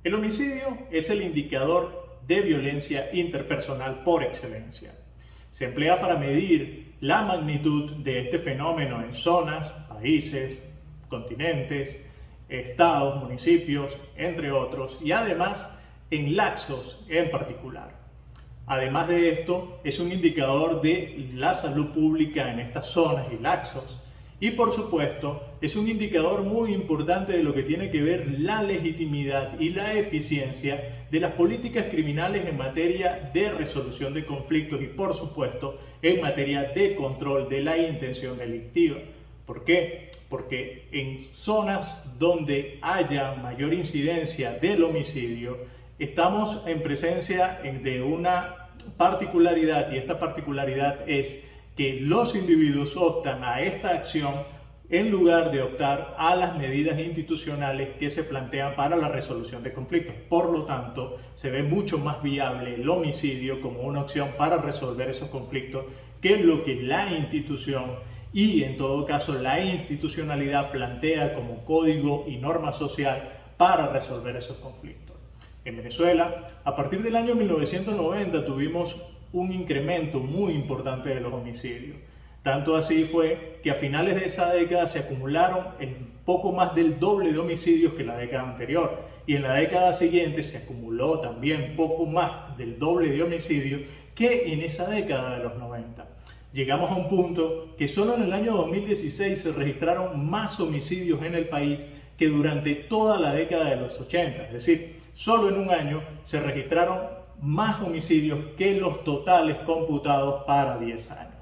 El homicidio es el indicador de violencia interpersonal por excelencia. Se emplea para medir la magnitud de este fenómeno en zonas, países, continentes, estados, municipios, entre otros, y además en lapsos en particular. Además de esto, es un indicador de la salud pública en estas zonas y lapsos. Y por supuesto, es un indicador muy importante de lo que tiene que ver la legitimidad y la eficiencia de las políticas criminales en materia de resolución de conflictos y por supuesto en materia de control de la intención delictiva. ¿Por qué? Porque en zonas donde haya mayor incidencia del homicidio, estamos en presencia de una particularidad, y esta particularidad es que los individuos optan a esta acción en lugar de optar a las medidas institucionales que se plantean para la resolución de conflictos. Por lo tanto, se ve mucho más viable el homicidio como una opción para resolver esos conflictos que lo que la institución y en todo caso la institucionalidad plantea como código y norma social para resolver esos conflictos. En Venezuela, a partir del año 1990 tuvimos un incremento muy importante de los homicidios. Tanto así fue que a finales de esa década se acumularon en poco más del doble de homicidios que la década anterior. Y en la década siguiente se acumuló también poco más del doble de homicidios que en esa década de los 90. Llegamos a un punto que solo en el año 2016 se registraron más homicidios en el país que durante toda la década de los 80. Es decir, solo en un año se registraron más homicidios que los totales computados para 10 años.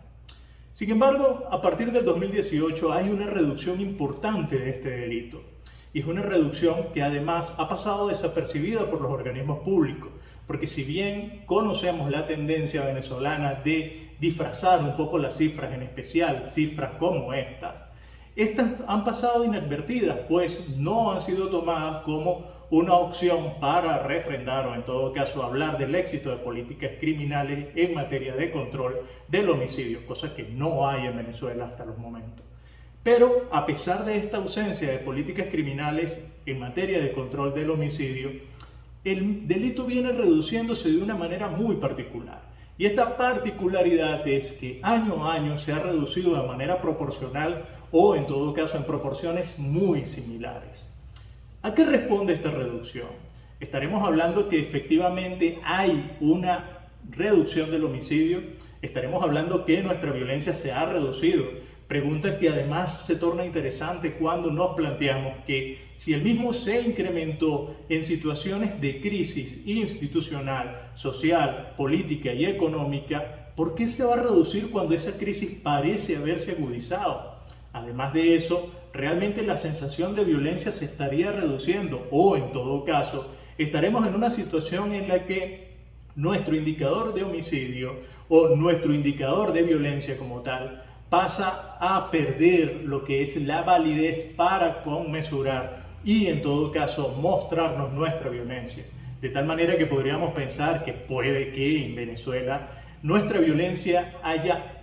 Sin embargo, a partir del 2018 hay una reducción importante de este delito. Y es una reducción que además ha pasado desapercibida por los organismos públicos. Porque si bien conocemos la tendencia venezolana de disfrazar un poco las cifras, en especial cifras como estas han pasado inadvertidas, pues no han sido tomadas como una opción para refrendar o en todo caso hablar del éxito de políticas criminales en materia de control del homicidio, cosa que no hay en Venezuela hasta los momentos. Pero a pesar de esta ausencia de políticas criminales en materia de control del homicidio, el delito viene reduciéndose de una manera muy particular. Y esta particularidad es que año a año se ha reducido de manera proporcional o en todo caso en proporciones muy similares. ¿A qué responde esta reducción? Estaremos hablando que efectivamente hay una reducción del homicidio, estaremos hablando que nuestra violencia se ha reducido. Pregunta que además se torna interesante cuando nos planteamos que si el mismo se incrementó en situaciones de crisis institucional, social, política y económica, ¿por qué se va a reducir cuando esa crisis parece haberse agudizado? Además de eso, realmente la sensación de violencia se estaría reduciendo o en todo caso estaremos en una situación en la que nuestro indicador de homicidio o nuestro indicador de violencia como tal pasa a perder lo que es la validez para conmesurar y en todo caso mostrarnos nuestra violencia. De tal manera que podríamos pensar que puede que en Venezuela nuestra violencia haya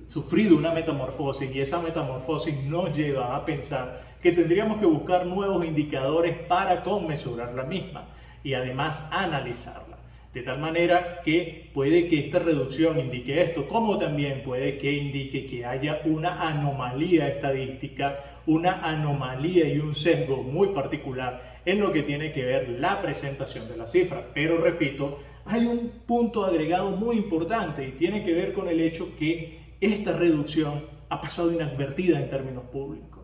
sufrido una metamorfosis y esa metamorfosis nos lleva a pensar que tendríamos que buscar nuevos indicadores para conmesurar la misma y además analizarla. De tal manera que puede que esta reducción indique esto, como también puede que indique que haya una anomalía estadística, una anomalía y un sesgo muy particular en lo que tiene que ver la presentación de las cifras. Pero repito, hay un punto agregado muy importante y tiene que ver con el hecho que esta reducción ha pasado inadvertida en términos públicos.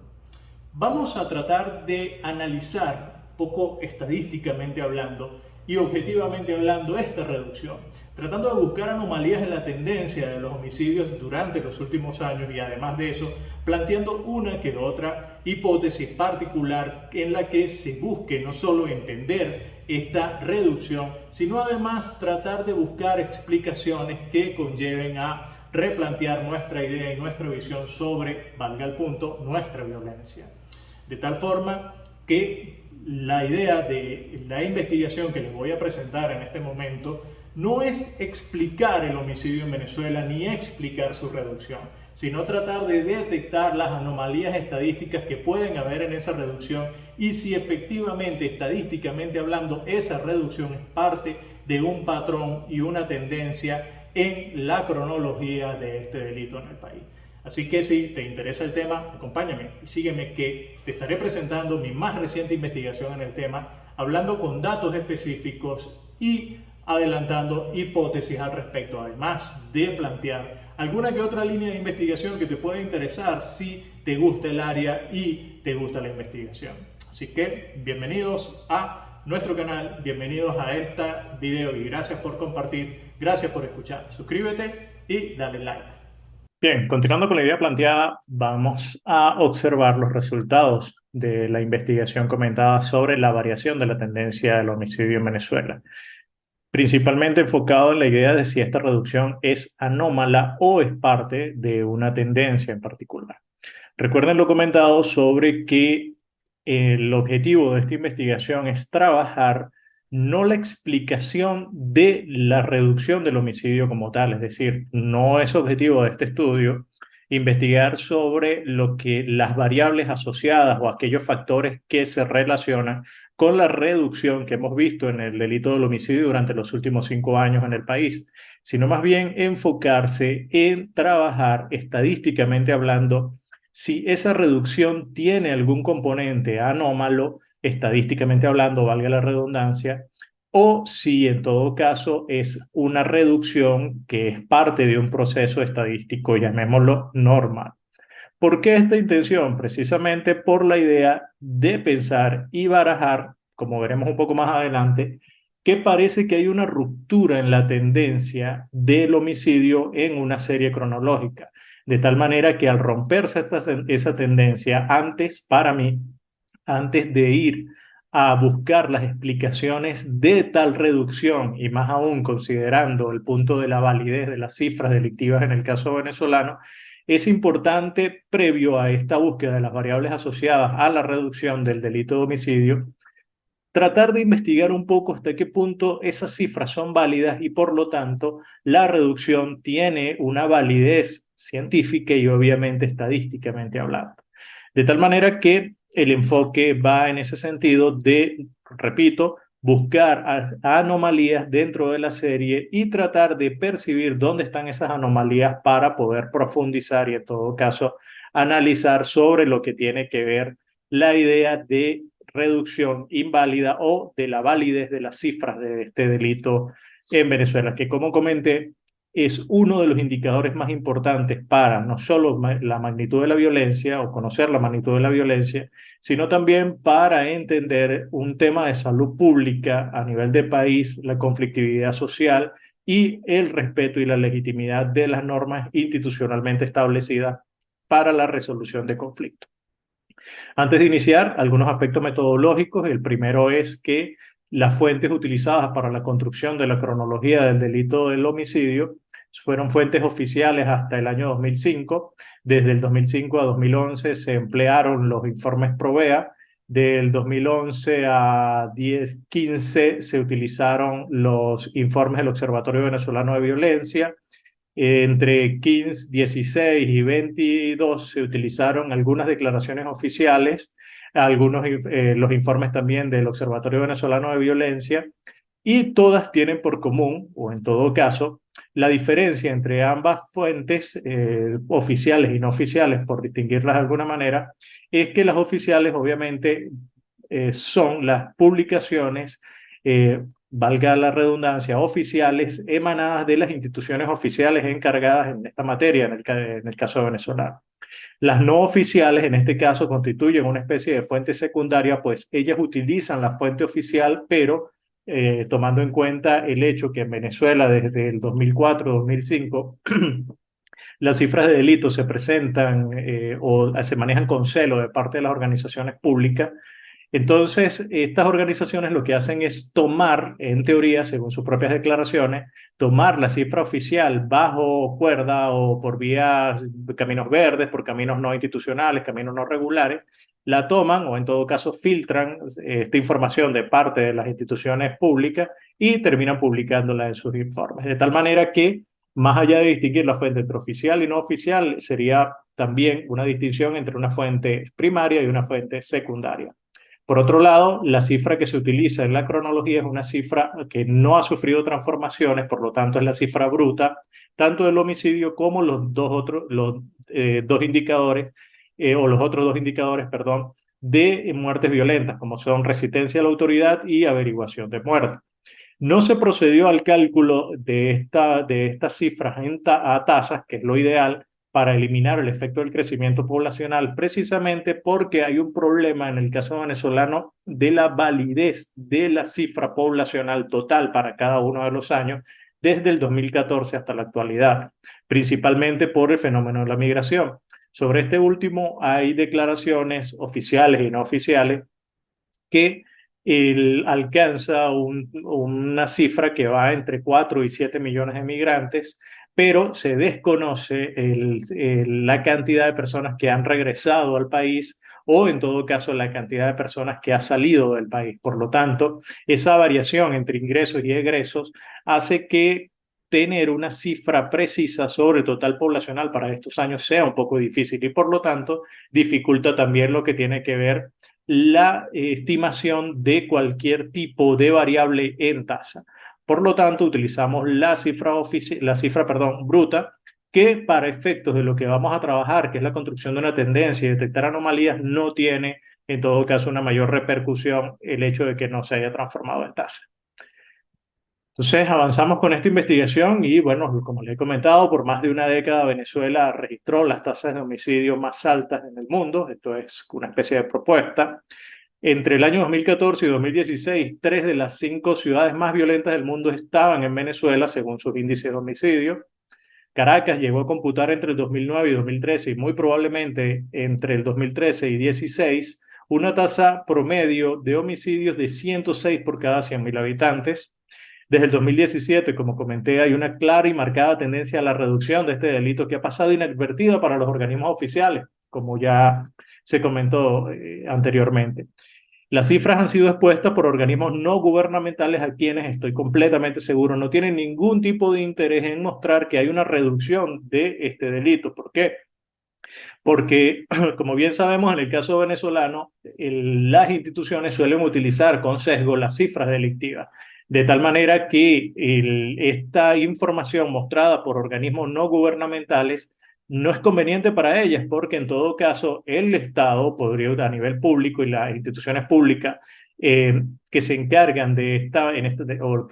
Vamos a tratar de analizar poco estadísticamente hablando y objetivamente hablando esta reducción, tratando de buscar anomalías en la tendencia de los homicidios durante los últimos años y además de eso, planteando una que otra hipótesis particular en la que se busque no solo entender esta reducción, sino además tratar de buscar explicaciones que conlleven a replantear nuestra idea y nuestra visión sobre, valga el punto, nuestra violencia. De tal forma que la idea de la investigación que les voy a presentar en este momento no es explicar el homicidio en Venezuela ni explicar su reducción, sino tratar de detectar las anomalías estadísticas que pueden haber en esa reducción y si efectivamente, estadísticamente hablando, esa reducción es parte de un patrón y una tendencia en la cronología de este delito en el país. Así que si te interesa el tema, acompáñame y sígueme que te estaré presentando mi más reciente investigación en el tema, hablando con datos específicos y adelantando hipótesis al respecto, además de plantear alguna que otra línea de investigación que te pueda interesar si te gusta el área y te gusta la investigación. Así que bienvenidos a nuestro canal, bienvenidos a este video y gracias por compartir, gracias por escuchar. Suscríbete y dale like. Bien, continuando con la idea planteada, vamos a observar los resultados de la investigación comentada sobre la variación de la tendencia del homicidio en Venezuela, principalmente enfocado en la idea de si esta reducción es anómala o es parte de una tendencia en particular. Recuerden lo comentado sobre que el objetivo de esta investigación es trabajar no la explicación de la reducción del homicidio como tal, es decir, no es objetivo de este estudio investigar sobre lo que las variables asociadas o aquellos factores que se relacionan con la reducción que hemos visto en el delito del homicidio durante los últimos 5 años en el país, sino más bien enfocarse en trabajar estadísticamente hablando si esa reducción tiene algún componente anómalo, estadísticamente hablando, valga la redundancia, o si en todo caso es una reducción que es parte de un proceso estadístico, llamémoslo normal. ¿Por qué esta intención? Precisamente por la idea de pensar y barajar, como veremos un poco más adelante, que parece que hay una ruptura en la tendencia del homicidio en una serie cronológica. De tal manera que al romperse esa tendencia, para mí, antes de ir a buscar las explicaciones de tal reducción, y más aún considerando el punto de la validez de las cifras delictivas en el caso venezolano, es importante, previo a esta búsqueda de las variables asociadas a la reducción del delito de homicidio, tratar de investigar un poco hasta qué punto esas cifras son válidas y por lo tanto la reducción tiene una validez científica y obviamente estadísticamente hablando. De tal manera que el enfoque va en ese sentido de, repito, buscar anomalías dentro de la serie y tratar de percibir dónde están esas anomalías para poder profundizar y en todo caso analizar sobre lo que tiene que ver la idea de reducción inválida o de la validez de las cifras de este delito en Venezuela, que como comenté es uno de los indicadores más importantes para no solo la magnitud de la violencia o conocer la magnitud de la violencia, sino también para entender un tema de salud pública a nivel de país, la conflictividad social y el respeto y la legitimidad de las normas institucionalmente establecidas para la resolución de conflictos. Antes de iniciar, algunos aspectos metodológicos. El primero es que las fuentes utilizadas para la construcción de la cronología del delito del homicidio fueron fuentes oficiales hasta el año 2005. Desde el 2005 a 2011 se emplearon los informes Provea. Del 2011 a 2015 se utilizaron los informes del Observatorio Venezolano de Violencia. Entre 15, 16 y 22 se utilizaron algunas declaraciones oficiales, los informes también del Observatorio Venezolano de Violencia, y todas tienen por común, o en todo caso, la diferencia entre ambas fuentes oficiales y no oficiales, por distinguirlas de alguna manera, es que las oficiales obviamente son las publicaciones valga la redundancia, oficiales emanadas de las instituciones oficiales encargadas en esta materia, en el caso venezolano. Las no oficiales, en este caso, constituyen una especie de fuente secundaria, pues ellas utilizan la fuente oficial, pero tomando en cuenta el hecho que en Venezuela desde el 2004-2005 las cifras de delitos se presentan o se manejan con celo de parte de las organizaciones públicas. Entonces, estas organizaciones lo que hacen es tomar, en teoría, según sus propias declaraciones, tomar la cifra oficial bajo cuerda o por vías, caminos verdes, por caminos no institucionales, caminos no regulares, la toman o en todo caso filtran esta información de parte de las instituciones públicas y terminan publicándola en sus informes. De tal manera que Más allá de distinguir la fuente entre oficial y no oficial, sería también una distinción entre una fuente primaria y una fuente secundaria. Por otro lado, la cifra que se utiliza en la cronología es una cifra que no ha sufrido transformaciones, por lo tanto es la cifra bruta, tanto del homicidio como los dos indicadores, o los otros dos indicadores, perdón, de muertes violentas, como son resistencia a la autoridad y averiguación de muerte. No se procedió al cálculo de estas cifras a tasas, que es lo ideal, para eliminar el efecto del crecimiento poblacional, precisamente porque hay un problema en el caso venezolano de la validez de la cifra poblacional total para cada uno de los años, desde el 2014 hasta la actualidad, principalmente por el fenómeno de la migración. Sobre este último hay declaraciones oficiales y no oficiales que alcanza una cifra que va entre 4 y 7 millones de migrantes, pero se desconoce la cantidad de personas que han regresado al país o en todo caso la cantidad de personas que ha salido del país. Por lo tanto, esa variación entre ingresos y egresos hace que tener una cifra precisa sobre el total poblacional para estos años sea un poco difícil y por lo tanto dificulta también lo que tiene que ver la estimación de cualquier tipo de variable en tasa. Por lo tanto, utilizamos la cifra bruta, que para efectos de lo que vamos a trabajar, que es la construcción de una tendencia y detectar anomalías, no tiene en todo caso una mayor repercusión el hecho de que no se haya transformado en tasa. Entonces avanzamos con esta investigación y bueno, como les he comentado, por más de una década Venezuela registró las tasas de homicidio más altas en el mundo. Esto es una especie de propuesta. Entre el año 2014 y 2016, 3 de las 5 ciudades más violentas del mundo estaban en Venezuela, según sus índices de homicidio. Caracas llegó a computar entre el 2009 y 2013 y muy probablemente entre el 2013 y 2016 una tasa promedio de homicidios de 106 por cada 100.000 habitantes. Desde el 2017, como comenté, hay una clara y marcada tendencia a la reducción de este delito que ha pasado inadvertida para los organismos oficiales, como ya se comentó anteriormente. Las cifras han sido expuestas por organismos no gubernamentales a quienes, estoy completamente seguro, no tienen ningún tipo de interés en mostrar que hay una reducción de este delito. ¿Por qué? Porque, como bien sabemos, en el caso venezolano, las instituciones suelen utilizar con sesgo las cifras delictivas, de tal manera que esta información mostrada por organismos no gubernamentales no es conveniente para ellas, porque en todo caso el Estado podría, a nivel público y las instituciones públicas que se encargan de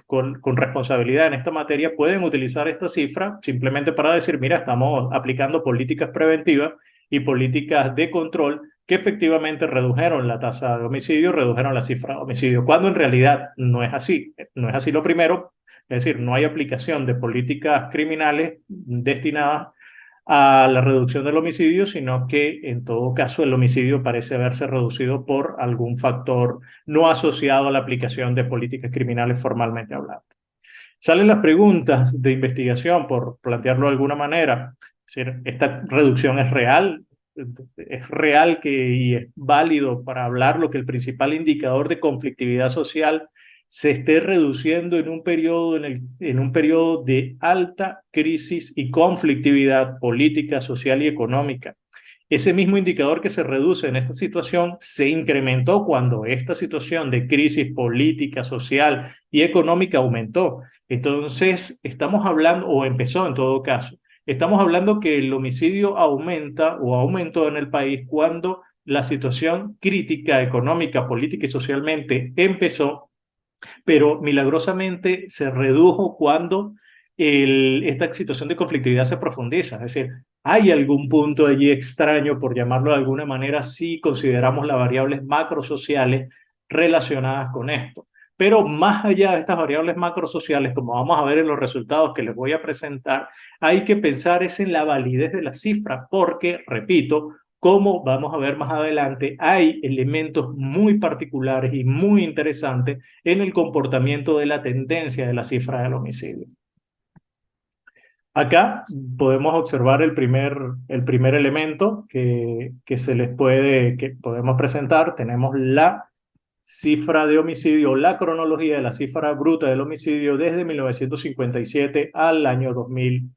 con responsabilidad en esta materia, pueden utilizar esta cifra simplemente para decir, mira, estamos aplicando políticas preventivas y políticas de control que efectivamente redujeron la tasa de homicidio, redujeron la cifra de homicidio, cuando en realidad no es así. No es así lo primero, es decir, no hay aplicación de políticas criminales destinadas a la reducción del homicidio, sino que en todo caso el homicidio parece haberse reducido por algún factor no asociado a la aplicación de políticas criminales formalmente hablando. Salen las preguntas de investigación, por plantearlo de alguna manera. Es decir, ¿esta reducción es real? ¿Es real y es válido para hablar lo que el principal indicador de conflictividad social se esté reduciendo en un periodo de alta crisis y conflictividad política, social y económica? Ese mismo indicador que se reduce en esta situación se incrementó cuando esta situación de crisis política, social y económica aumentó. Entonces, estamos hablando, o empezó en todo caso, estamos hablando que el homicidio aumenta o aumentó en el país cuando la situación crítica económica, política y socialmente empezó, pero milagrosamente se redujo cuando esta situación de conflictividad se profundiza. Es decir, hay algún punto allí extraño, por llamarlo de alguna manera, si consideramos las variables macrosociales relacionadas con esto. Pero más allá de estas variables macrosociales, como vamos a ver en los resultados que les voy a presentar, hay que pensar es en la validez de la cifra, porque, repito, como vamos a ver más adelante, hay elementos muy particulares y muy interesantes en el comportamiento de la tendencia de la cifra del homicidio. Acá podemos observar el primer elemento que podemos presentar. Tenemos la cifra de homicidio, la cronología de la cifra bruta del homicidio desde 1957 al año 2000,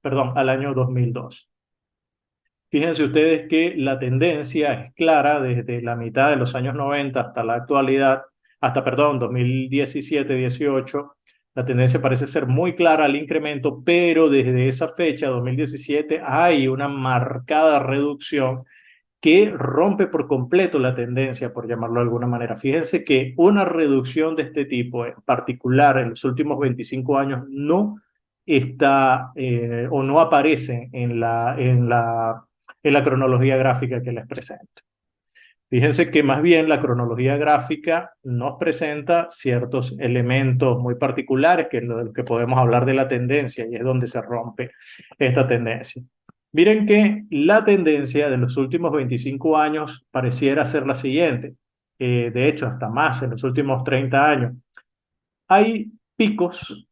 perdón, al año 2002. Fíjense ustedes que la tendencia es clara desde la mitad de los años 90 hasta la actualidad, hasta, perdón, 2017-18, la tendencia parece ser muy clara al incremento, pero desde esa fecha, 2017, hay una marcada reducción que rompe por completo la tendencia, por llamarlo de alguna manera. Fíjense que una reducción de este tipo, en particular en los últimos 25 años, no está o no aparece en la cronología gráfica que les presento. Fíjense que más bien la cronología gráfica nos presenta ciertos elementos muy particulares, que es lo de lo que podemos hablar de la tendencia, y es donde se rompe esta tendencia. Miren que la tendencia de los últimos 25 años pareciera ser la siguiente, de hecho hasta más en los últimos 30 años. Hay picos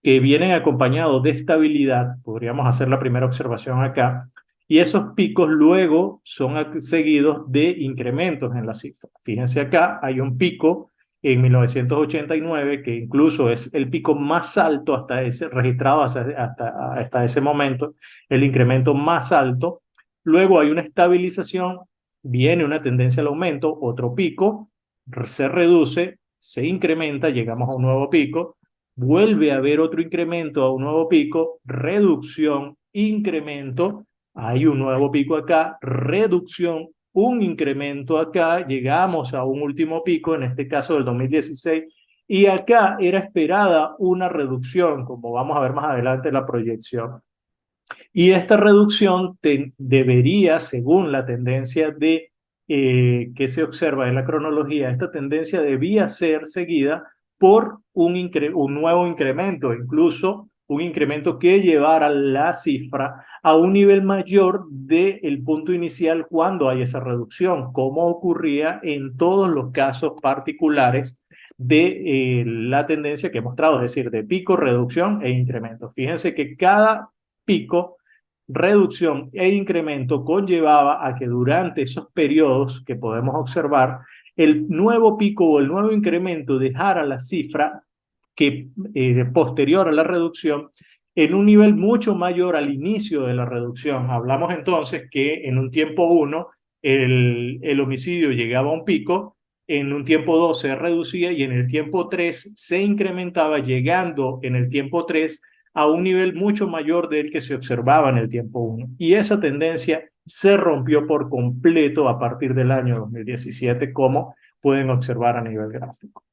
que vienen acompañados de estabilidad, podríamos hacer la primera observación acá, y esos picos luego son seguidos de incrementos en la cifra. Fíjense acá, hay un pico en 1989 que incluso es el pico más alto hasta ese, registrado hasta ese momento, el incremento más alto. Luego hay una estabilización, viene una tendencia al aumento, otro pico, se reduce, se incrementa, llegamos a un nuevo pico, vuelve a haber otro incremento a un nuevo pico, reducción, incremento, hay un nuevo pico acá, reducción, un incremento acá, llegamos a un último pico, en este caso del 2016, y acá era esperada una reducción, como vamos a ver más adelante en la proyección. Y esta reducción debería, según la tendencia que se observa en la cronología, esta tendencia debía ser seguida por un nuevo incremento, incluso un incremento que llevara la cifra a un nivel mayor del punto inicial cuando hay esa reducción, como ocurría en todos los casos particulares de la tendencia que he mostrado, es decir, de pico, reducción e incremento. Fíjense que cada pico, reducción e incremento conllevaba a que durante esos periodos que podemos observar, el nuevo pico o el nuevo incremento dejara la cifra que posterior a la reducción en un nivel mucho mayor al inicio de la reducción. Hablamos entonces que en un tiempo 1 el homicidio llegaba a un pico, en un tiempo 2 se reducía y en el tiempo 3 se incrementaba, llegando en el tiempo 3 a un nivel mucho mayor del que se observaba en el tiempo 1. Y esa tendencia se rompió por completo a partir del año 2017, como pueden observar a nivel gráfico.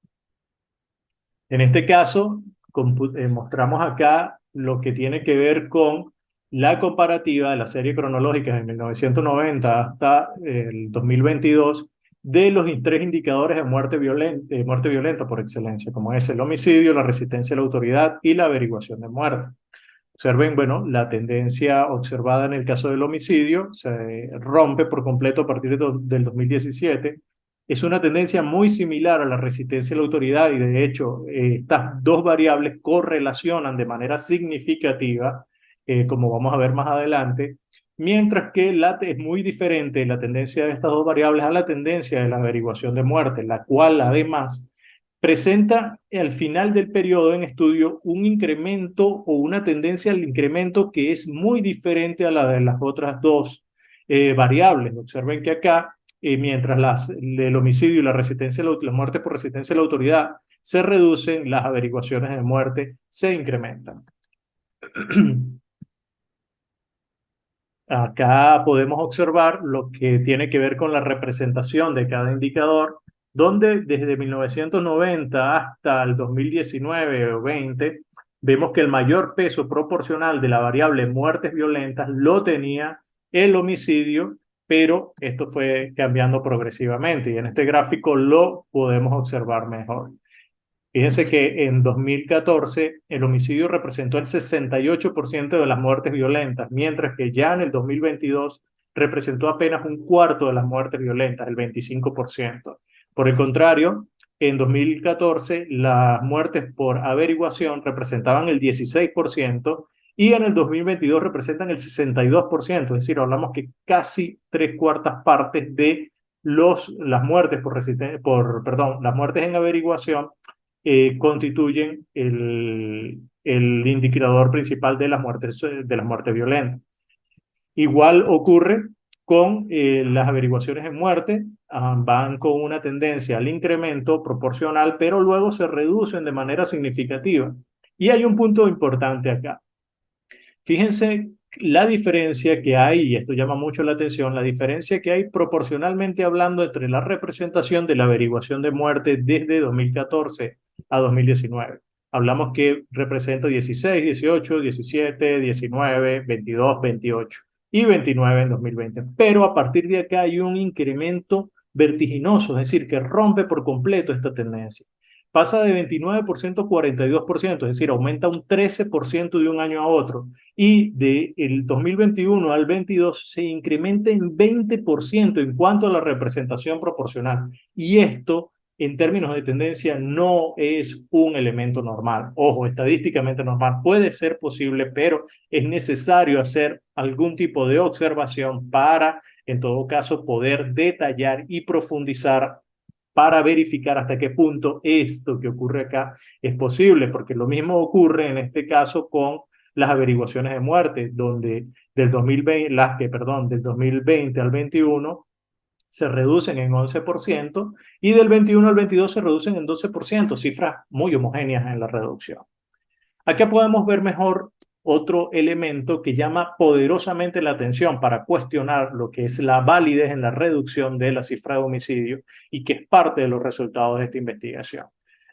En este caso, mostramos acá lo que tiene que ver con la comparativa de la serie cronológica de 1990 hasta el 2022 de los tres indicadores de muerte violenta por excelencia, como es el homicidio, la resistencia a la autoridad y la averiguación de muerte. Observen, bueno, la tendencia observada en el caso del homicidio se rompe por completo a partir del 2017. Es una tendencia muy similar a la resistencia a la autoridad y de hecho estas dos variables correlacionan de manera significativa, como vamos a ver más adelante, mientras que es muy diferente la tendencia de estas dos variables a la tendencia de la averiguación de muerte, la cual además presenta al final del periodo en estudio un incremento o una tendencia al incremento que es muy diferente a la de las otras dos variables. Observen que acá, mientras el homicidio y la muerte por resistencia a la autoridad se reducen, las averiguaciones de muerte se incrementan. Acá podemos observar lo que tiene que ver con la representación de cada indicador, donde desde 1990 hasta el 2019 o 20, vemos que el mayor peso proporcional de la variable muertes violentas lo tenía el homicidio, pero esto fue cambiando progresivamente y en este gráfico lo podemos observar mejor. Fíjense que en 2014 el homicidio representó el 68% de las muertes violentas, mientras que ya en el 2022 representó apenas un cuarto de las muertes violentas, el 25%. Por el contrario, en 2014 las muertes por averiguación representaban el 16% y en el 2022 representan el 62%, es decir, hablamos que casi 3/4 partes de las muertes las muertes en averiguación constituyen el indicador principal de las muertes violentas. Igual ocurre con las averiguaciones en muerte, van con una tendencia al incremento proporcional, pero luego se reducen de manera significativa. Y hay un punto importante acá. Fíjense la diferencia que hay, y esto llama mucho la atención, la diferencia que hay proporcionalmente hablando entre la representación de la averiguación de muerte desde 2014 a 2019. Hablamos que representa 16, 18, 17, 19, 22, 28 y 29 en 2020. Pero a partir de acá hay un incremento vertiginoso, es decir, que rompe por completo esta tendencia. Pasa de 29% a 42%, es decir, aumenta un 13% de un año a otro. Y del 2021 al 22 se incrementa en 20% en cuanto a la representación proporcional. Y esto, en términos de tendencia, no es un elemento normal. Ojo, estadísticamente normal. Puede ser posible, pero es necesario hacer algún tipo de observación para, en todo caso, poder detallar y profundizar para verificar hasta qué punto esto que ocurre acá es posible, porque lo mismo ocurre en este caso con las averiguaciones de muerte, donde del 2020 al 21 se reducen en 11% y del 21 al 22 se reducen en 12%, cifras muy homogéneas en la reducción. Acá podemos ver mejor otro elemento que llama poderosamente la atención para cuestionar lo que es la validez en la reducción de la cifra de homicidios y que es parte de los resultados de esta investigación.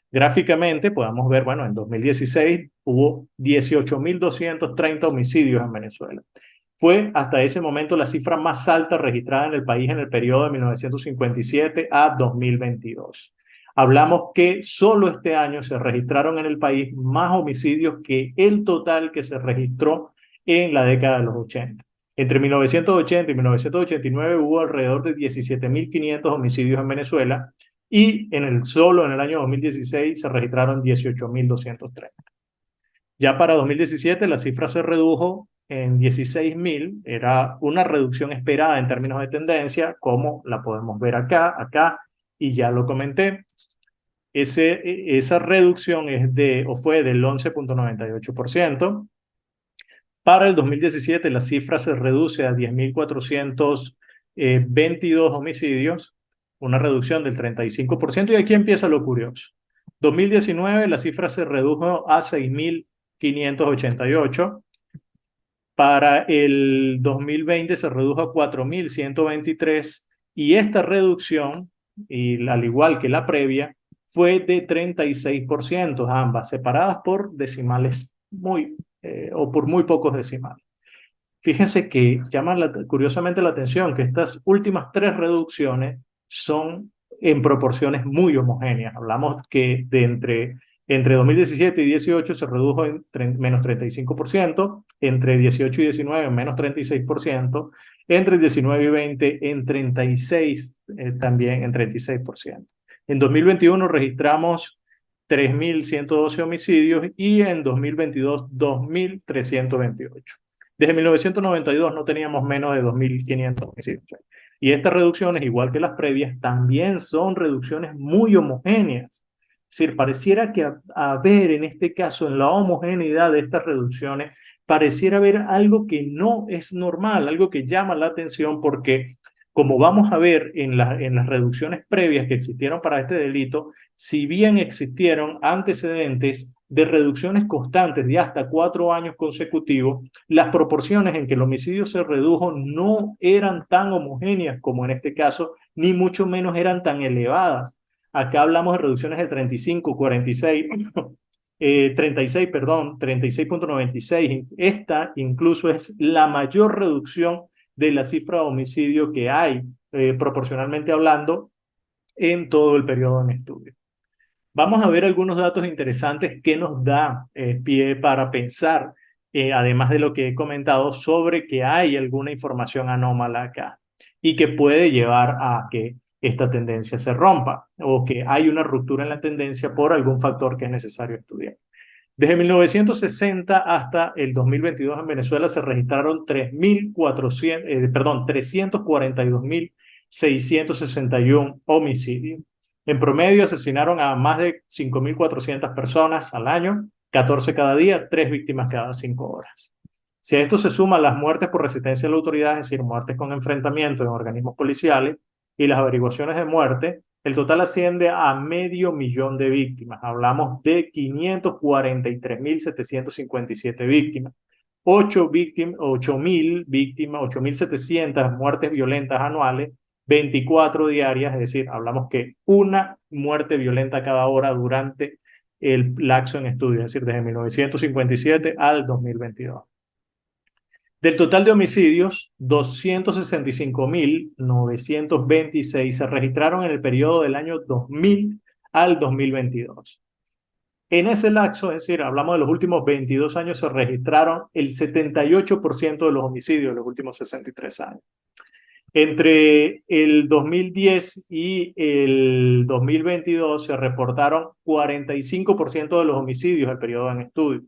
Gráficamente podemos ver, bueno, en 2016 hubo 18.230 homicidios en Venezuela. Fue hasta ese momento la cifra más alta registrada en el país en el periodo de 1957 a 2022. Hablamos que solo este año se registraron en el país más homicidios que el total que se registró en la década de los 80. Entre 1980 y 1989 hubo alrededor de 17.500 homicidios en Venezuela y solo en el año 2016 se registraron 18.230. Ya para 2017 la cifra se redujo en 16.000, era una reducción esperada en términos de tendencia, como la podemos ver acá, y ya lo comenté. Esa reducción fue del 11.98%. Para el 2017 la cifra se reduce a 10.422 homicidios, una reducción del 35%, y aquí empieza lo curioso. 2019 la cifra se redujo a 6.588. Para el 2020 se redujo a 4.123 y esta reducción, al igual que la previa, fue de 36%, ambas separadas por decimales o por muy pocos decimales. Fíjense que llama curiosamente la atención que estas últimas tres reducciones son en proporciones muy homogéneas. Hablamos que entre 2017 y 18 se redujo en menos 35%, entre 18 y 19 en menos 36%, entre 19 y 20 en 36, también en 36%. En 2021 registramos 3.112 homicidios y en 2022 2.328. Desde 1992 no teníamos menos de 2.500 homicidios. Y estas reducciones, igual que las previas, también son reducciones muy homogéneas. Es decir, pareciera que haber en este caso, en la homogeneidad de estas reducciones, pareciera haber algo que no es normal, algo que llama la atención porque, como vamos a ver en las reducciones previas que existieron para este delito, si bien existieron antecedentes de reducciones constantes de hasta 4 años consecutivos, las proporciones en que el homicidio se redujo no eran tan homogéneas como en este caso, ni mucho menos eran tan elevadas. Acá hablamos de reducciones de 35, 46, 36, perdón, 36.96. Esta incluso es la mayor reducción de la cifra de homicidio que hay, proporcionalmente hablando, en todo el periodo en estudio. Vamos a ver algunos datos interesantes que nos da pie para pensar, además de lo que he comentado, sobre que hay alguna información anómala acá y que puede llevar a que esta tendencia se rompa o que hay una ruptura en la tendencia por algún factor que es necesario estudiar. Desde 1960 hasta el 2022 en Venezuela se registraron 342.000 661 homicidios. En promedio asesinaron a más de 5.400 personas al año, 14 cada día, 3 víctimas cada 5 horas. Si a esto se suman las muertes por resistencia a la autoridad, es decir, muertes con enfrentamiento en organismos policiales y las averiguaciones de muerte, el total asciende a 500.000 de víctimas. Hablamos de 543.757 víctimas. 8.000 víctimas, 8.700 muertes violentas anuales, 24 diarias, es decir, hablamos que una muerte violenta cada hora durante el lapso en estudio, es decir, desde 1957 al 2022. Del total de homicidios, 265.926 se registraron en el periodo del año 2000 al 2022. En ese lapso, es decir, hablamos de los últimos 22 años, se registraron el 78% de los homicidios de los últimos 63 años. Entre el 2010 y el 2022 se reportaron 45% de los homicidios del periodo en estudio.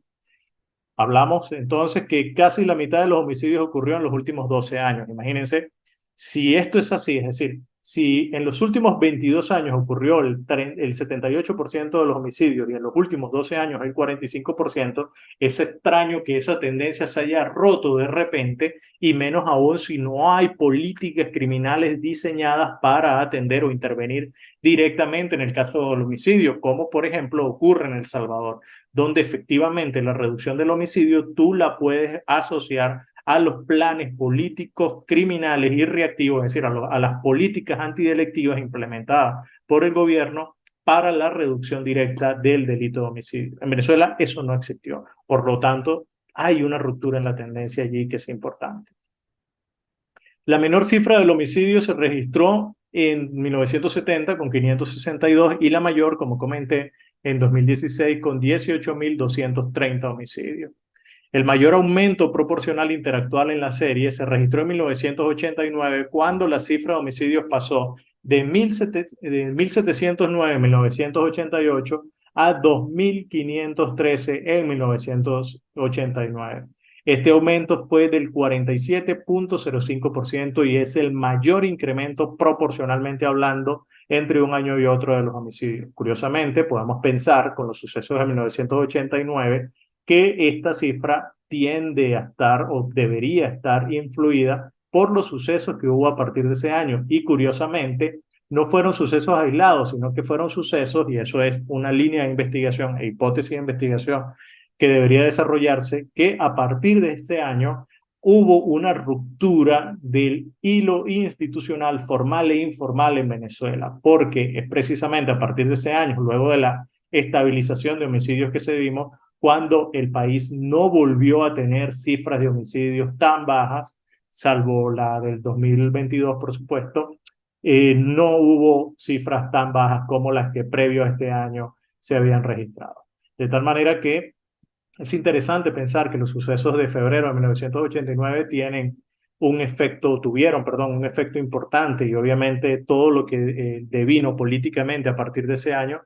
Hablamos entonces que casi la mitad de los homicidios ocurrió en los últimos 12 años. Imagínense, si esto es así, es decir, si en los últimos 22 años ocurrió el 78% de los homicidios y en los últimos 12 años el 45%, es extraño que esa tendencia se haya roto de repente y menos aún si no hay políticas criminales diseñadas para atender o intervenir directamente en el caso del homicidio, como por ejemplo ocurre en El Salvador, donde efectivamente la reducción del homicidio tú la puedes asociar a los planes políticos criminales y reactivos, es decir, a las políticas antidelictivas implementadas por el gobierno para la reducción directa del delito de homicidio. En Venezuela eso no existió, por lo tanto hay una ruptura en la tendencia allí que es importante. La menor cifra del homicidio se registró en 1970 con 562 y la mayor, como comenté, en 2016 con 18.230 homicidios. El mayor aumento proporcional interactual en la serie se registró en 1989 cuando la cifra de homicidios pasó de 1.709 en 1988 a 2.513 en 1989. Este aumento fue del 47.05% y es el mayor incremento proporcionalmente hablando entre un año y otro de los homicidios. Curiosamente, podemos pensar con los sucesos de 1989 que esta cifra tiende a estar o debería estar influida por los sucesos que hubo a partir de ese año. Y curiosamente, no fueron sucesos aislados, sino que fueron sucesos, y eso es una línea de investigación e hipótesis de investigación que debería desarrollarse, que a partir de este año hubo una ruptura del hilo institucional formal e informal en Venezuela, porque es precisamente a partir de ese año, luego de la estabilización de homicidios que se vimos, cuando el país no volvió a tener cifras de homicidios tan bajas, salvo la del 2022, por supuesto, no hubo cifras tan bajas como las que previo a este año se habían registrado. De tal manera que es interesante pensar que los sucesos de febrero de 1989 tuvieron, un efecto importante y obviamente todo lo que devino políticamente a partir de ese año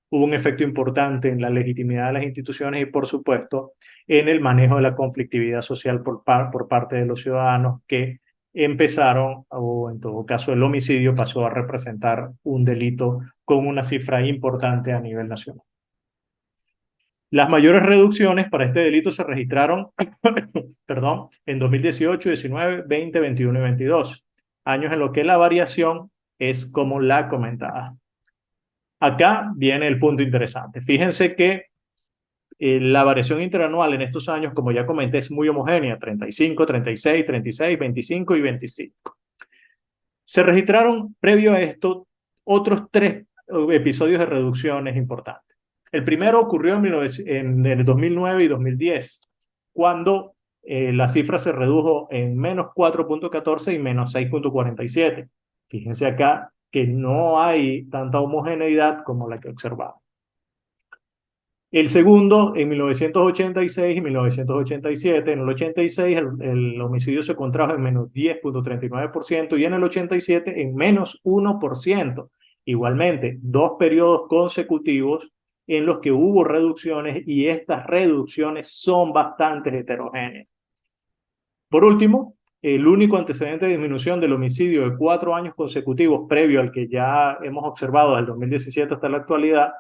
hubo un efecto importante en la legitimidad de las instituciones y por supuesto en el manejo de la conflictividad social por parte de los ciudadanos que empezaron, o en todo caso el homicidio pasó a representar un delito con una cifra importante a nivel nacional. Las mayores reducciones para este delito se registraron en 2018, 19, 20, 21 y 22, años en los que la variación es como la comentada. Acá viene el punto interesante. Fíjense que la variación interanual en estos años, como ya comenté, es muy homogénea, 35, 36, 36, 25 y 25. Se registraron previo a esto otros 3 episodios de reducciones importantes. El primero ocurrió en el 2009 y 2010, cuando la cifra se redujo en menos 4.14 y menos 6.47. Fíjense acá que no hay tanta homogeneidad como la que observamos. El segundo, en 1986 y 1987. En el 86 el homicidio se contrajo en menos 10.39% y en el 87 en menos 1%. Igualmente, 2 periodos consecutivos en los que hubo reducciones y estas reducciones son bastante heterogéneas. Por último, el único antecedente de disminución del homicidio de 4 años consecutivos previo al que ya hemos observado desde el 2017 hasta la actualidad,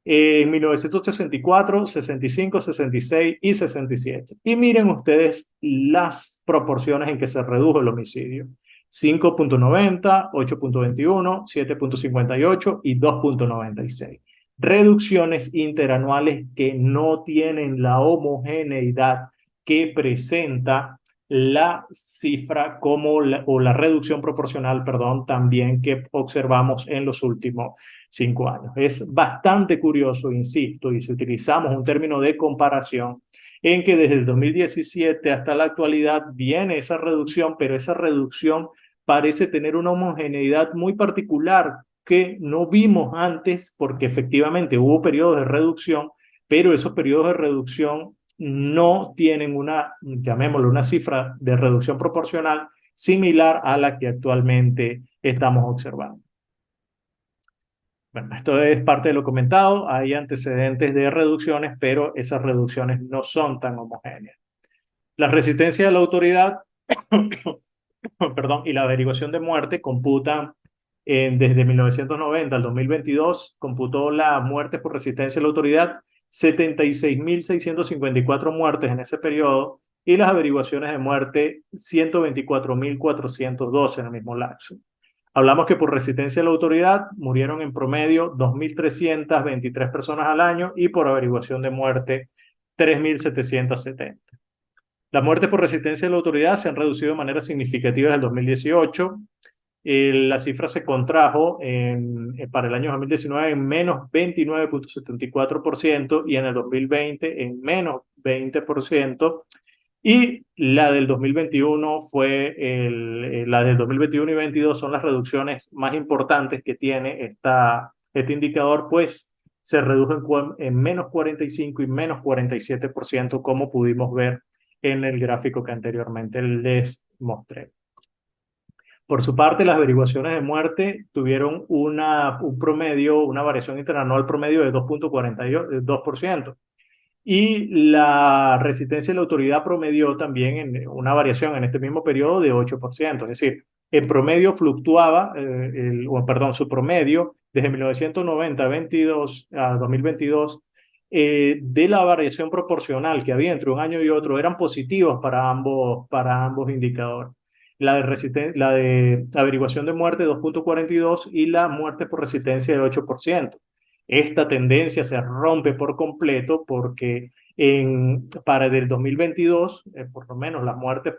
en 1964, 65, 66 y 67. Y miren ustedes las proporciones en que se redujo el homicidio. 5.90, 8.21, 7.58 y 2.96. Reducciones interanuales que no tienen la homogeneidad que presenta la cifra como o la reducción proporcional, perdón, también que observamos en los últimos 5 años. Es bastante curioso, insisto, y si utilizamos un término de comparación, en que desde el 2017 hasta la actualidad viene esa reducción, pero esa reducción parece tener una homogeneidad muy particular que no vimos antes, porque efectivamente hubo periodos de reducción, pero esos periodos de reducción no tienen una, llamémoslo, una cifra de reducción proporcional similar a la que actualmente estamos observando. Bueno, esto es parte de lo comentado. Hay antecedentes de reducciones, pero esas reducciones no son tan homogéneas. La resistencia de la autoridad, perdón, y la averiguación de muerte computan desde 1990 al 2022, computó la muerte por resistencia de la autoridad, 76.654 muertes en ese periodo, y las averiguaciones de muerte, 124.412 en el mismo lapso. Hablamos que por resistencia a la autoridad murieron en promedio 2.323 personas al año y por averiguación de muerte 3.770. Las muertes por resistencia a la autoridad se han reducido de manera significativa desde el 2018. La cifra se contrajo para el año 2019 en menos 29.74% y en el 2020 en menos 20%. Y la del 2021 la del 2021 y 2022 son las reducciones más importantes que tiene este indicador, pues se redujo en menos 45 y menos 47%, como pudimos ver en el gráfico que anteriormente les mostré. Por su parte, las averiguaciones de muerte tuvieron un promedio, una variación interanual promedio de 2.42%. Y la resistencia de la autoridad promedió también una variación en este mismo periodo de 8%. Es decir, en promedio fluctuaba, su promedio desde 1990 a 2022, de la variación proporcional que había entre un año y otro, eran positivos para ambos indicadores. La de averiguación de muerte 2.42 y la muerte por resistencia de 8%. Esta tendencia se rompe por completo porque para el 2022, por lo menos las muertes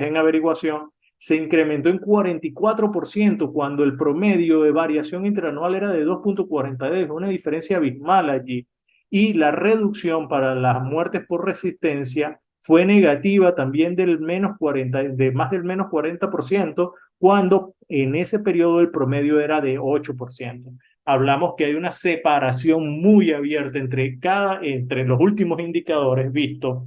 en averiguación se incrementó en 44% cuando el promedio de variación interanual era de 2.42, una diferencia abismal allí. Y la reducción para las muertes por resistencia fue negativa también de más del menos 40%, cuando en ese periodo el promedio era de 8%. Hablamos que hay una separación muy abierta entre los últimos indicadores vistos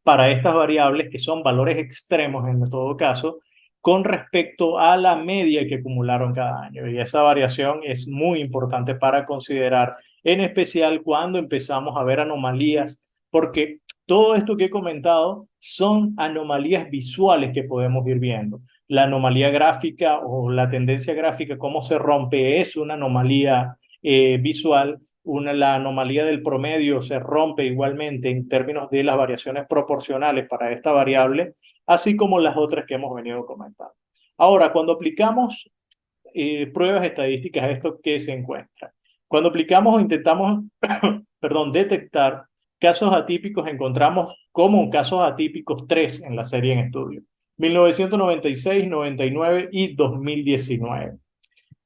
para estas variables, que son valores extremos en todo caso, con respecto a la media que acumularon cada año. Y esa variación es muy importante para considerar, en especial cuando empezamos a ver anomalías, porque todo esto que he comentado son anomalías visuales que podemos ir viendo. La anomalía gráfica o la tendencia gráfica, cómo se rompe, es una anomalía visual. La anomalía del promedio se rompe igualmente en términos de las variaciones proporcionales para esta variable, así como las otras que hemos venido comentando. Ahora, cuando aplicamos pruebas estadísticas a esto, ¿qué se encuentra? Cuando aplicamos o intentamos detectar casos atípicos, encontramos como casos atípicos 3 en la serie en estudio: 1996, 99 y 2019.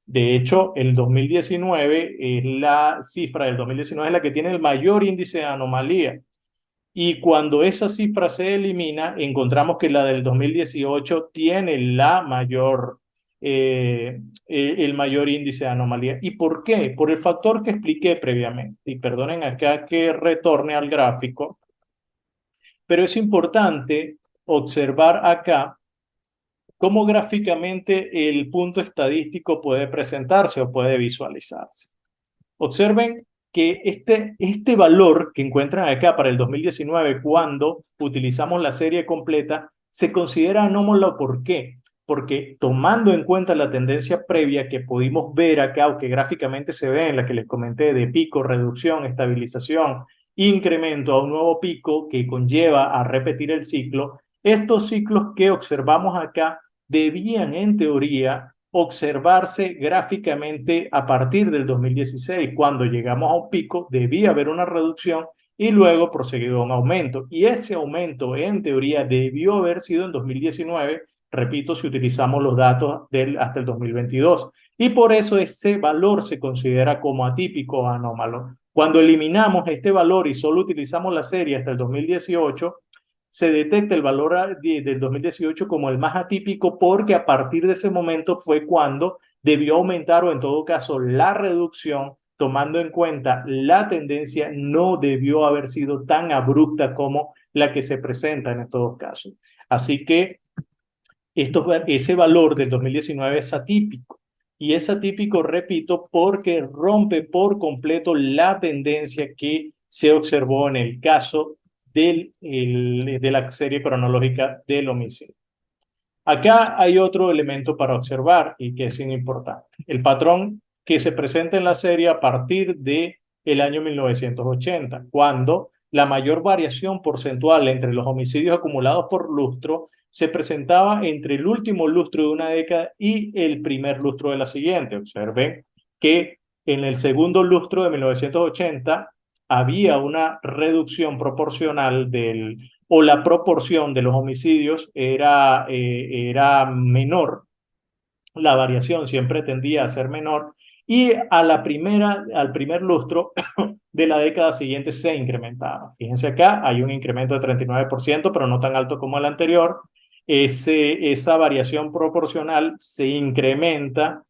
De hecho, el 2019 es la cifra del 2019 es la que tiene el mayor índice de anomalía. Y cuando esa cifra se elimina, encontramos que la del 2018 tiene el mayor índice de anomalía. ¿Y por qué? Por el factor que expliqué previamente. Y perdonen acá que retorne al gráfico, pero es importante observar acá cómo gráficamente el punto estadístico puede presentarse o puede visualizarse. Observen que este valor que encuentran acá para el 2019, cuando utilizamos la serie completa, Se considera anómalo, ¿por qué? Porque tomando en cuenta la tendencia previa que pudimos ver acá, o que gráficamente se ve en la que les comenté, de pico, reducción, estabilización, incremento a un nuevo pico que conlleva a repetir el ciclo, estos ciclos que observamos acá debían, en teoría, observarse gráficamente a partir del 2016. Cuando llegamos a un pico, debía haber una reducción y luego proseguido un aumento. Y ese aumento, en teoría, debió haber sido en 2019, repito, si utilizamos los datos hasta el 2022. Y por eso ese valor se considera como atípico o anómalo. Cuando eliminamos este valor y solo utilizamos la serie hasta el 2018, se detecta el valor del 2018 como el más atípico, porque a partir de ese momento fue cuando debió aumentar, o en todo caso la reducción, tomando en cuenta la tendencia, no debió haber sido tan abrupta como la que se presenta en estos casos. Así que ese valor del 2019 es atípico. Y es atípico, repito, porque rompe por completo la tendencia que se observó en el caso de la serie cronológica del homicidio. Acá hay otro elemento para observar y que es importante. El patrón que se presenta en la serie a partir de el año 1980, cuando la mayor variación porcentual entre los homicidios acumulados por lustro se presentaba entre el último lustro de una década y el primer lustro de la siguiente. Observen que en el segundo lustro de 1980 había una reducción proporcional o la proporción de los homicidios era menor, la variación siempre tendía a ser menor, y al primer lustro de la década siguiente se incrementaba. Fíjense acá, hay un incremento de 39%, pero no tan alto como el anterior. Esa variación proporcional se incrementa,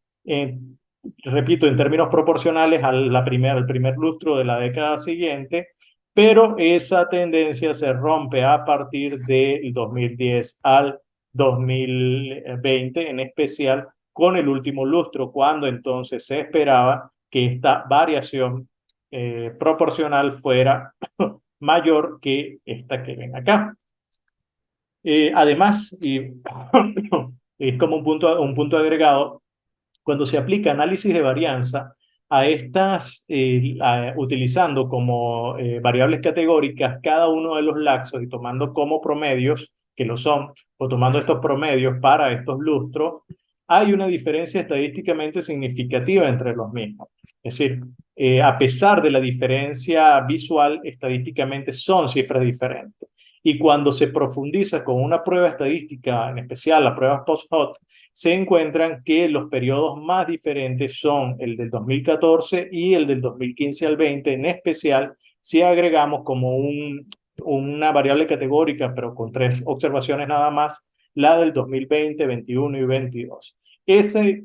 repito, en términos proporcionales al primer lustro de la década siguiente, pero esa tendencia se rompe a partir del 2010 al 2020, en especial con el último lustro, cuando entonces se esperaba que esta variación proporcional fuera mayor que esta que ven acá. Además, y es como un punto agregado, cuando se aplica análisis de varianza a estas, utilizando como variables categóricas cada uno de los laxos y tomando como promedios, que lo son, o tomando estos promedios para estos lustros, hay una diferencia estadísticamente significativa entre los mismos. Es decir, a pesar de la diferencia visual, estadísticamente son cifras diferentes. Y cuando se profundiza con una prueba estadística, en especial las pruebas post-hoc, se encuentran que los periodos más diferentes son el del 2014 y el del 2015 al 20, en especial si agregamos como una variable categórica, pero con 3 observaciones nada más, la del 2020, 21 y 22. Ese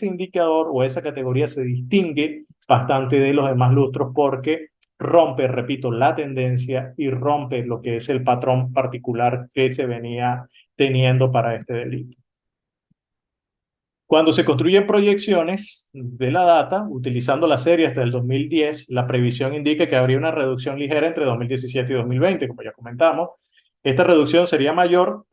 indicador o esa categoría se distingue bastante de los demás lustros porque rompe, repito, la tendencia y rompe lo que es el patrón particular que se venía teniendo para este delito. Cuando se construyen proyecciones de la data, utilizando la serie hasta el 2010, la previsión indica que habría una reducción ligera entre 2017 y 2020, como ya comentamos. Esta reducción sería mayor,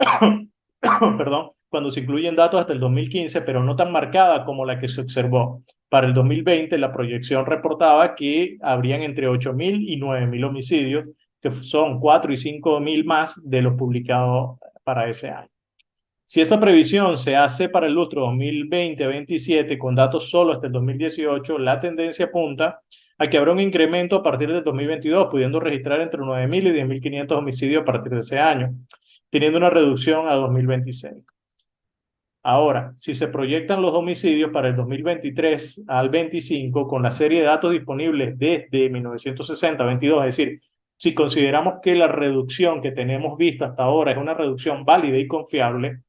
perdón, cuando se incluyen datos hasta el 2015, pero no tan marcada como la que se observó. Para el 2020, la proyección reportaba que habrían entre 8.000 y 9.000 homicidios, que son 4 y 5.000 más de los publicados para ese año. Si esa previsión se hace para el lustro 2020-27 con datos solo hasta el 2018, la tendencia apunta a que habrá un incremento a partir del 2022, pudiendo registrar entre 9.000 y 10.500 homicidios a partir de ese año, teniendo una reducción a 2026. Ahora, si se proyectan los homicidios para el 2023 al 25 con la serie de datos disponibles desde 1960 a 22, es decir, si consideramos que la reducción que tenemos vista hasta ahora es una reducción válida y confiable,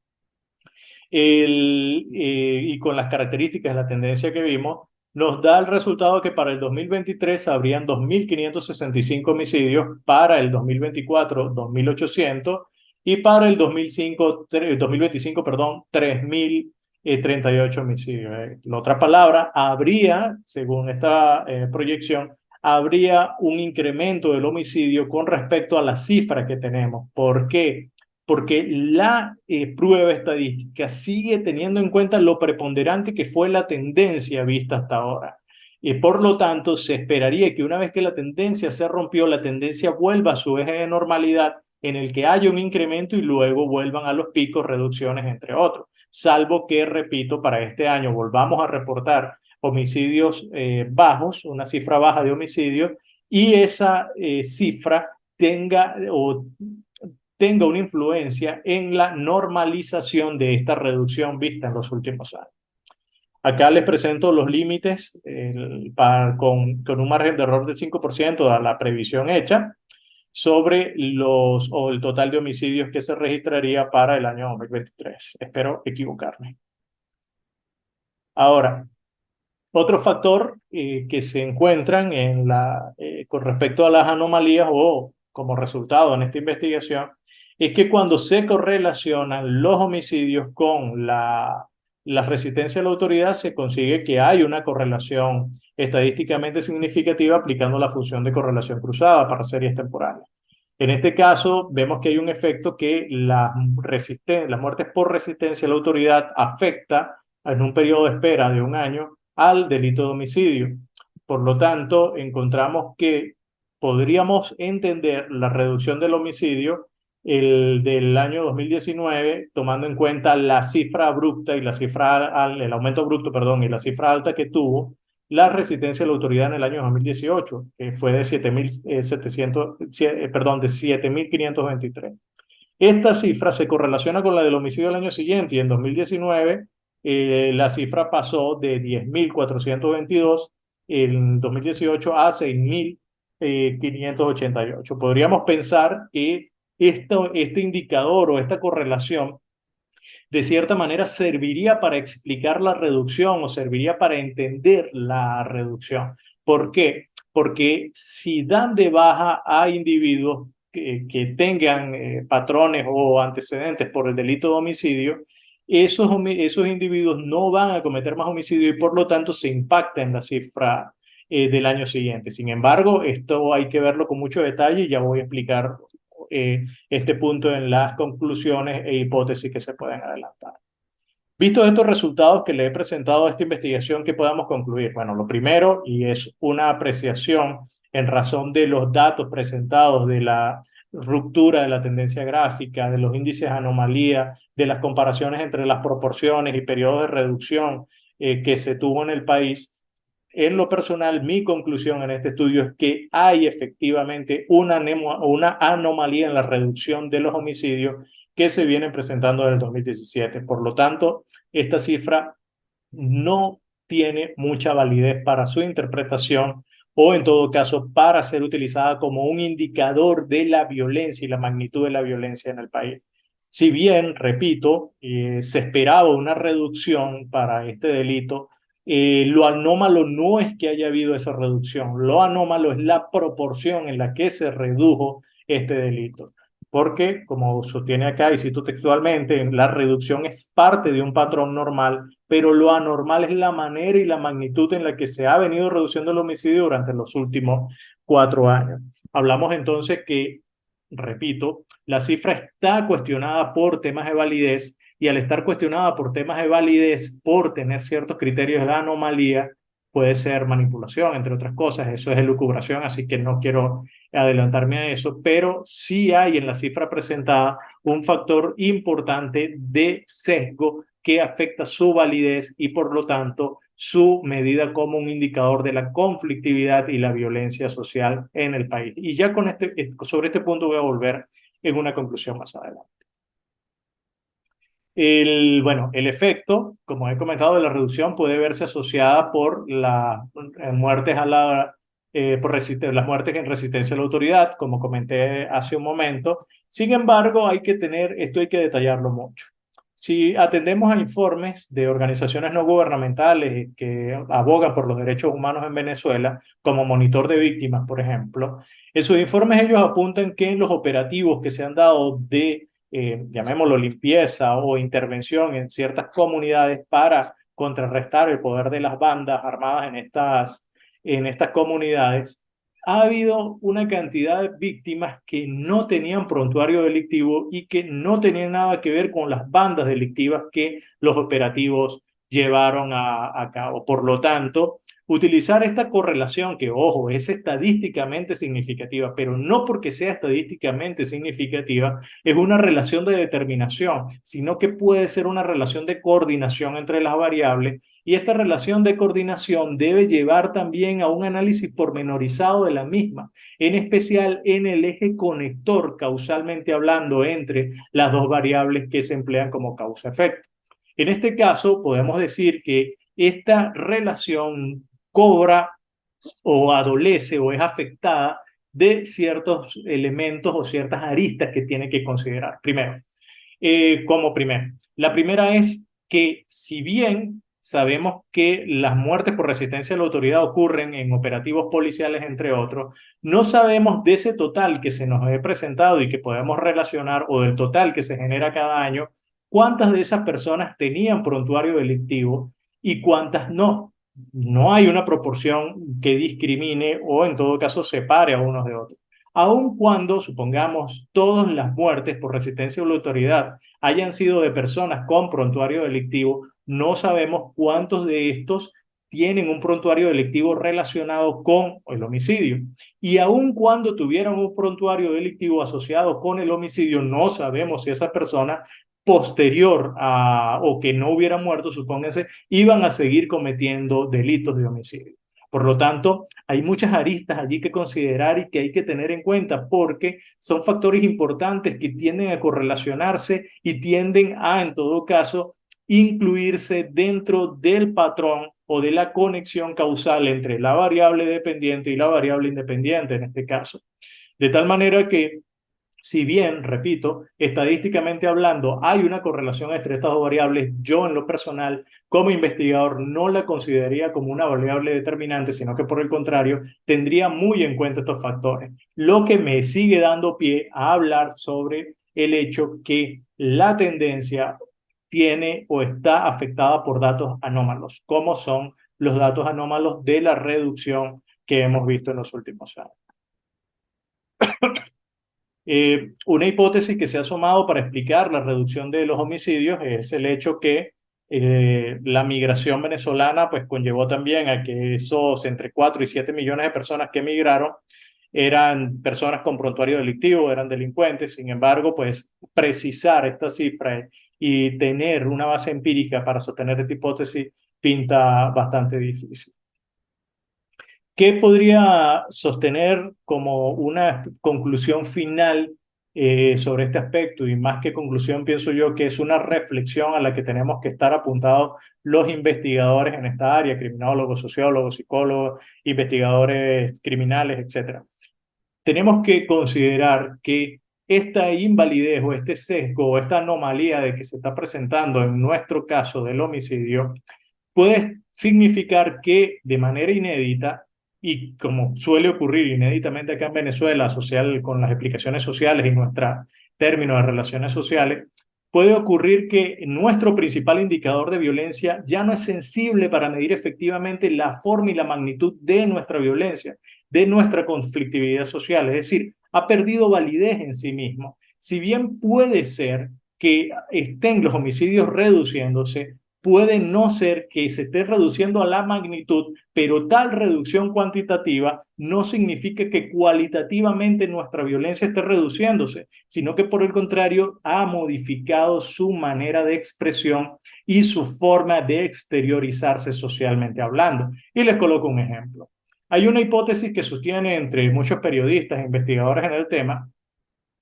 y con las características de la tendencia que vimos, nos da el resultado que para el 2023 habrían 2.565 homicidios, para el 2024 2.800 y para el 2025, perdón, 3.038 homicidios. En otras palabras, habría, según esta proyección, habría un incremento del homicidio con respecto a la cifra que tenemos. ¿Por qué? porque la prueba estadística sigue teniendo en cuenta lo preponderante que fue la tendencia vista hasta ahora. Y por lo tanto, se esperaría que una vez que la tendencia se rompió, la tendencia vuelva a su eje de normalidad en el que haya un incremento y luego vuelvan a los picos, reducciones, entre otros. Salvo que, repito, para este año volvamos a reportar homicidios bajos, una cifra baja de homicidios, y esa cifra tenga una influencia en la normalización de esta reducción vista en los últimos años. Acá les presento los límites con un margen de error del 5% a la previsión hecha sobre el total de homicidios que se registraría para el año 2023. Espero equivocarme. Ahora, otro factor que se encuentran con respecto a las anomalías o como resultado en esta investigación es que cuando se correlacionan los homicidios con la resistencia a la autoridad, se consigue que hay una correlación estadísticamente significativa aplicando la función de correlación cruzada para series temporales. En este caso, vemos que hay un efecto que las muertes por resistencia a la autoridad afecta en un periodo de espera de un año al delito de homicidio. Por lo tanto, encontramos que podríamos entender la reducción del homicidio del año 2019, tomando en cuenta la cifra abrupta y el aumento abrupto, perdón, y la cifra alta que tuvo la resistencia a la autoridad en el año 2018, que fue de 7.523. Esta cifra se correlaciona con la del homicidio del año siguiente y en 2019 la cifra pasó de 10.422 en 2018 a 6.588. Podríamos pensar que este indicador o esta correlación de cierta manera serviría para explicar la reducción o serviría para entender la reducción. ¿Por qué? Porque si dan de baja a individuos que tengan patrones o antecedentes por el delito de homicidio, esos individuos no van a cometer más homicidio y por lo tanto se impacta en la cifra del año siguiente. Sin embargo, esto hay que verlo con mucho detalle y ya voy a explicar este punto en las conclusiones e hipótesis que se pueden adelantar. Vistos estos resultados que le he presentado a esta investigación, ¿qué podamos concluir? Bueno, lo primero, y es una apreciación en razón de los datos presentados de la ruptura de la tendencia gráfica, de los índices de anomalía, de las comparaciones entre las proporciones y periodos de reducción que se tuvo en el país. En lo personal, mi conclusión en este estudio es que hay efectivamente una anomalía en la reducción de los homicidios que se vienen presentando desde el 2017. Por lo tanto, esta cifra no tiene mucha validez para su interpretación o en todo caso para ser utilizada como un indicador de la violencia y la magnitud de la violencia en el país. Si bien, repito, se esperaba una reducción para este delito, lo anómalo no es que haya habido esa reducción, lo anómalo es la proporción en la que se redujo este delito. Porque, como sostiene acá, y cito textualmente, la reducción es parte de un patrón normal, pero lo anormal es la manera y la magnitud en la que se ha venido reduciendo el homicidio durante los últimos 4 años. Hablamos entonces que, repito, la cifra está cuestionada por temas de validez y al estar cuestionada por temas de validez, por tener ciertos criterios de anomalía, puede ser manipulación, entre otras cosas. Eso es elucubración, así que no quiero adelantarme a eso, pero sí hay en la cifra presentada un factor importante de sesgo que afecta su validez y por lo tanto su medida como un indicador de la conflictividad y la violencia social en el país. Y ya sobre este punto voy a volver en una conclusión más adelante. El efecto, como he comentado, de la reducción puede verse asociada por las muertes las muertes en resistencia a la autoridad, como comenté hace un momento. Sin embargo, esto hay que detallarlo mucho. Si atendemos a informes de organizaciones no gubernamentales que abogan por los derechos humanos en Venezuela, como Monitor de Víctimas, por ejemplo, en sus informes ellos apuntan que en los operativos que se han dado llamémoslo limpieza o intervención en ciertas comunidades para contrarrestar el poder de las bandas armadas en estas comunidades, ha habido una cantidad de víctimas que no tenían prontuario delictivo y que no tenían nada que ver con las bandas delictivas que los operativos llevaron a cabo. Por lo tanto, utilizar esta correlación, que ojo, es estadísticamente significativa, pero no porque sea estadísticamente significativa, es una relación de determinación, sino que puede ser una relación de coordinación entre las variables, y esta relación de coordinación debe llevar también a un análisis pormenorizado de la misma, en especial en el eje conector, causalmente hablando, entre las dos variables que se emplean como causa-efecto. En este caso, podemos decir que esta relación cobra o adolece o es afectada de ciertos elementos o ciertas aristas que tiene que considerar. Primero, la primera es que si bien sabemos que las muertes por resistencia a la autoridad ocurren en operativos policiales, entre otros, no sabemos de ese total que se nos ha presentado y que podemos relacionar, o del total que se genera cada año, cuántas de esas personas tenían prontuario delictivo y cuántas no. No hay una proporción que discrimine o en todo caso separe a unos de otros. Aun cuando, supongamos, todas las muertes por resistencia a la autoridad hayan sido de personas con prontuario delictivo, no sabemos cuántos de estos tienen un prontuario delictivo relacionado con el homicidio. Y aun cuando tuvieran un prontuario delictivo asociado con el homicidio, no sabemos si esa persona posterior a, o que no hubiera muerto, supónganse, iban a seguir cometiendo delitos de homicidio. Por lo tanto, hay muchas aristas allí que considerar y que hay que tener en cuenta porque son factores importantes que tienden a correlacionarse y tienden a, en todo caso, incluirse dentro del patrón o de la conexión causal entre la variable dependiente y la variable independiente en este caso. De tal manera que, si bien, repito, estadísticamente hablando, hay una correlación entre estas dos variables, yo en lo personal, como investigador, no la consideraría como una variable determinante, sino que por el contrario, tendría muy en cuenta estos factores, lo que me sigue dando pie a hablar sobre el hecho que la tendencia tiene o está afectada por datos anómalos, como son los datos anómalos de la reducción que hemos visto en los últimos años. Una hipótesis que se ha sumado para explicar la reducción de los homicidios es el hecho que la migración venezolana pues conllevó también a que esos entre 4 y 7 millones de personas que emigraron eran personas con prontuario delictivo, eran delincuentes. Sin embargo, pues precisar esta cifra y tener una base empírica para sostener esta hipótesis pinta bastante difícil. ¿Qué podría sostener como una conclusión final sobre este aspecto? Y más que conclusión, pienso yo que es una reflexión a la que tenemos que estar apuntados los investigadores en esta área, criminólogos, sociólogos, psicólogos, investigadores criminales, etcétera. Tenemos que considerar que esta invalidez o este sesgo o esta anomalía de que se está presentando en nuestro caso del homicidio puede significar que de manera inédita, y como suele ocurrir inéditamente acá en Venezuela, social, con las explicaciones sociales y nuestro término de relaciones sociales, puede ocurrir que nuestro principal indicador de violencia ya no es sensible para medir efectivamente la forma y la magnitud de nuestra violencia, de nuestra conflictividad social, es decir, ha perdido validez en sí mismo. Si bien puede ser que estén los homicidios reduciéndose, puede no ser que se esté reduciendo a la magnitud, pero tal reducción cuantitativa no significa que cualitativamente nuestra violencia esté reduciéndose, sino que por el contrario ha modificado su manera de expresión y su forma de exteriorizarse socialmente hablando. Y les coloco un ejemplo. Hay una hipótesis que sostiene entre muchos periodistas e investigadores en el tema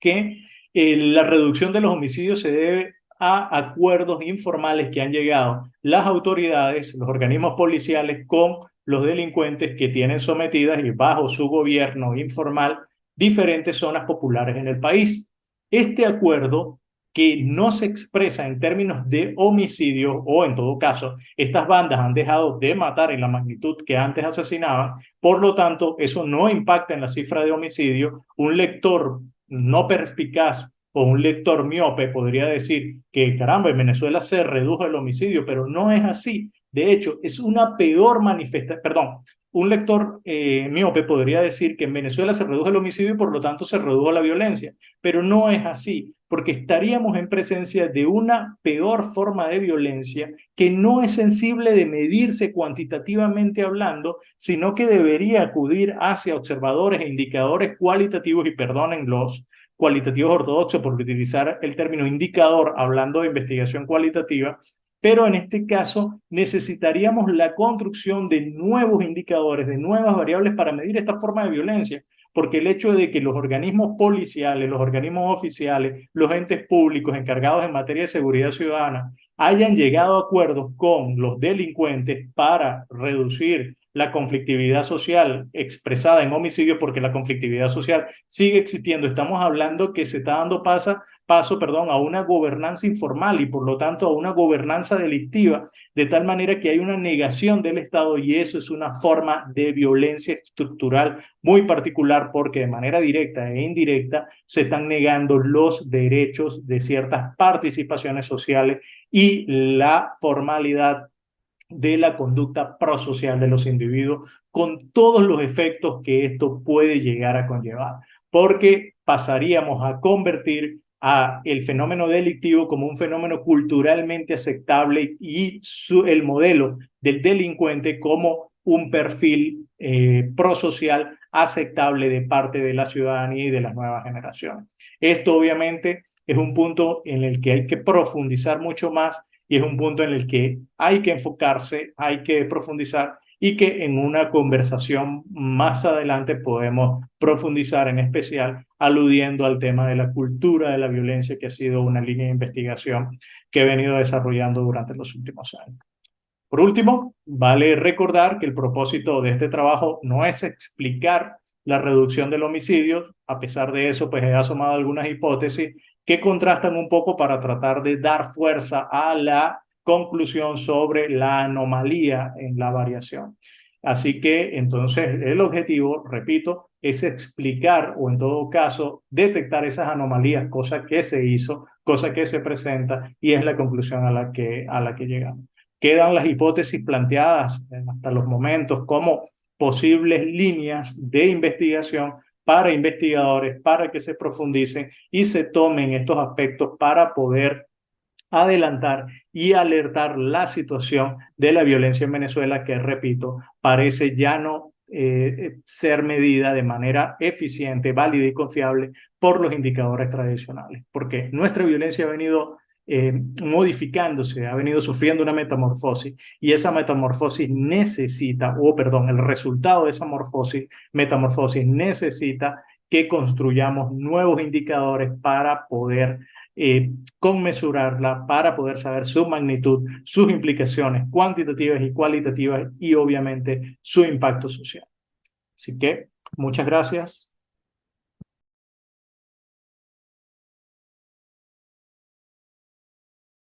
que la reducción de los homicidios se debe a acuerdos informales que han llegado las autoridades, los organismos policiales con los delincuentes que tienen sometidas y bajo su gobierno informal diferentes zonas populares en el país. Este acuerdo, que no se expresa en términos de homicidio, o en todo caso, estas bandas han dejado de matar en la magnitud que antes asesinaban, por lo tanto, eso no impacta en la cifra de homicidio. Un lector no perspicaz o un lector miope podría decir que, caramba, en Venezuela se redujo el homicidio, pero no es así. De hecho, es una peor manifestación, perdón, un lector miope podría decir que en Venezuela se redujo el homicidio y por lo tanto se redujo la violencia, pero no es así, porque estaríamos en presencia de una peor forma de violencia que no es sensible de medirse cuantitativamente hablando, sino que debería acudir hacia observadores e indicadores cualitativos, y perdonen los cualitativos ortodoxos por utilizar el término indicador hablando de investigación cualitativa, pero en este caso necesitaríamos la construcción de nuevos indicadores, de nuevas variables para medir esta forma de violencia, porque el hecho de que los organismos policiales, los organismos oficiales, los entes públicos encargados en materia de seguridad ciudadana hayan llegado a acuerdos con los delincuentes para reducir la conflictividad social expresada en homicidios, porque la conflictividad social sigue existiendo. Estamos hablando que se está dando paso, a una gobernanza informal y por lo tanto a una gobernanza delictiva, de tal manera que hay una negación del Estado, y eso es una forma de violencia estructural muy particular, porque de manera directa e indirecta se están negando los derechos de ciertas participaciones sociales y la formalidad de la conducta prosocial de los individuos, con todos los efectos que esto puede llegar a conllevar, porque pasaríamos a convertir a el fenómeno delictivo como un fenómeno culturalmente aceptable y el modelo del delincuente como un perfil prosocial aceptable de parte de la ciudadanía y de las nuevas generaciones. Esto obviamente es un punto en el que hay que profundizar mucho más, y es un punto en el que hay que enfocarse, hay que profundizar, y que en una conversación más adelante podemos profundizar, en especial aludiendo al tema de la cultura de la violencia, que ha sido una línea de investigación que he venido desarrollando durante los últimos años. Por último, vale recordar que el propósito de este trabajo no es explicar la reducción del homicidio. A pesar de eso, pues he asomado algunas hipótesis que contrastan un poco para tratar de dar fuerza a la conclusión sobre la anomalía en la variación. Así que entonces el objetivo, repito, es explicar, o en todo caso detectar esas anomalías, cosa que se hizo, cosa que se presenta, y es la conclusión a la que llegamos. Quedan las hipótesis planteadas hasta los momentos como posibles líneas de investigación para investigadores, para que se profundicen y se tomen estos aspectos para poder adelantar y alertar la situación de la violencia en Venezuela, que, repito, parece ya no ser medida de manera eficiente, válida y confiable por los indicadores tradicionales, porque nuestra violencia ha venido modificándose, ha venido sufriendo una metamorfosis, y esa metamorfosis necesita, el resultado de esa metamorfosis necesita que construyamos nuevos indicadores para poder conmensurarla, para poder saber su magnitud, sus implicaciones cuantitativas y cualitativas, y obviamente su impacto social. Así que muchas gracias.